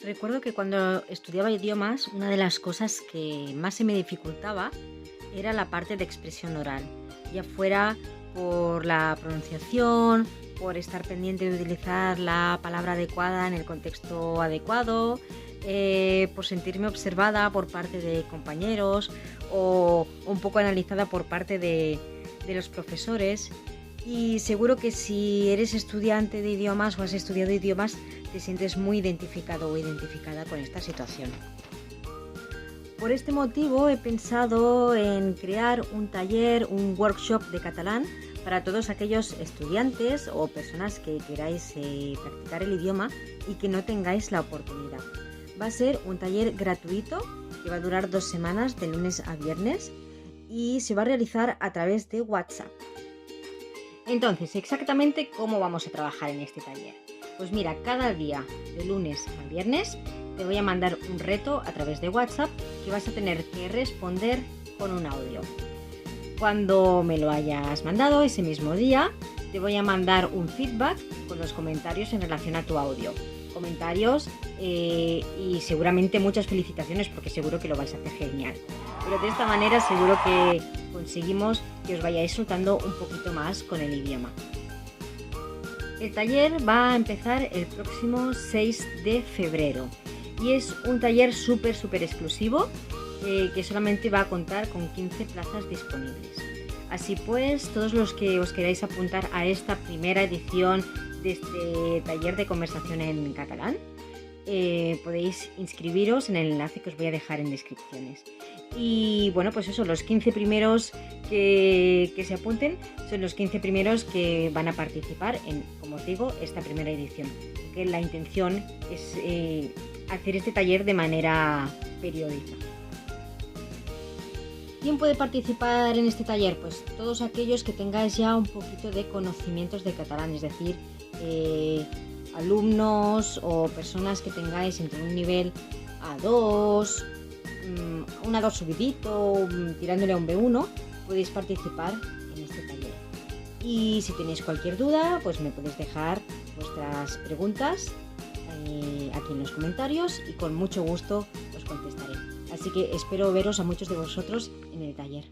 Recuerdo que cuando estudiaba idiomas, una de las cosas que más se me dificultaba era la parte de expresión oral, ya fuera por la pronunciación, por estar pendiente de utilizar la palabra adecuada en el contexto adecuado, por sentirme observada por parte de compañeros o un poco analizada por parte de los profesores. Y seguro que si eres estudiante de idiomas o has estudiado idiomas, te sientes muy identificado o identificada con esta situación. Por este motivo he pensado en crear un taller, un workshop de catalán para todos aquellos estudiantes o personas que queráis practicar el idioma y que no tengáis la oportunidad. Va a ser un taller gratuito que va a durar 2 semanas, de lunes a viernes, y se va a realizar a través de WhatsApp. Entonces, exactamente cómo vamos a trabajar en este taller. Pues mira, cada día, de lunes a viernes, te voy a mandar un reto a través de WhatsApp que vas a tener que responder con un audio. Cuando me lo hayas mandado ese mismo día, te voy a mandar un feedback con los comentarios en relación a tu audio. Comentarios y seguramente muchas felicitaciones, porque seguro que lo vais a hacer genial. Pero de esta manera seguro que conseguimos que os vayáis soltando un poquito más con el idioma. El taller va a empezar el próximo 6 de febrero y es un taller súper exclusivo que solamente va a contar con 15 plazas disponibles. Así pues, todos los que os queráis apuntar a esta primera edición de este taller de conversación en catalán, podéis inscribiros en el enlace que os voy a dejar en descripciones. Y bueno, pues eso, los 15 primeros que se apunten son los 15 primeros que van a participar en, como os digo, esta primera edición. Que la intención es hacer este taller de manera periódica. ¿Quién puede participar en este taller? Pues todos aquellos que tengáis ya un poquito de conocimientos de catalán, es decir, alumnos o personas que tengáis entre un nivel A2, un A2 subidito, tirándole a un B1, podéis participar en este taller. Y si tenéis cualquier duda, pues me podéis dejar vuestras preguntas aquí en los comentarios y con mucho gusto os contestaré. Así que espero veros a muchos de vosotros en el taller.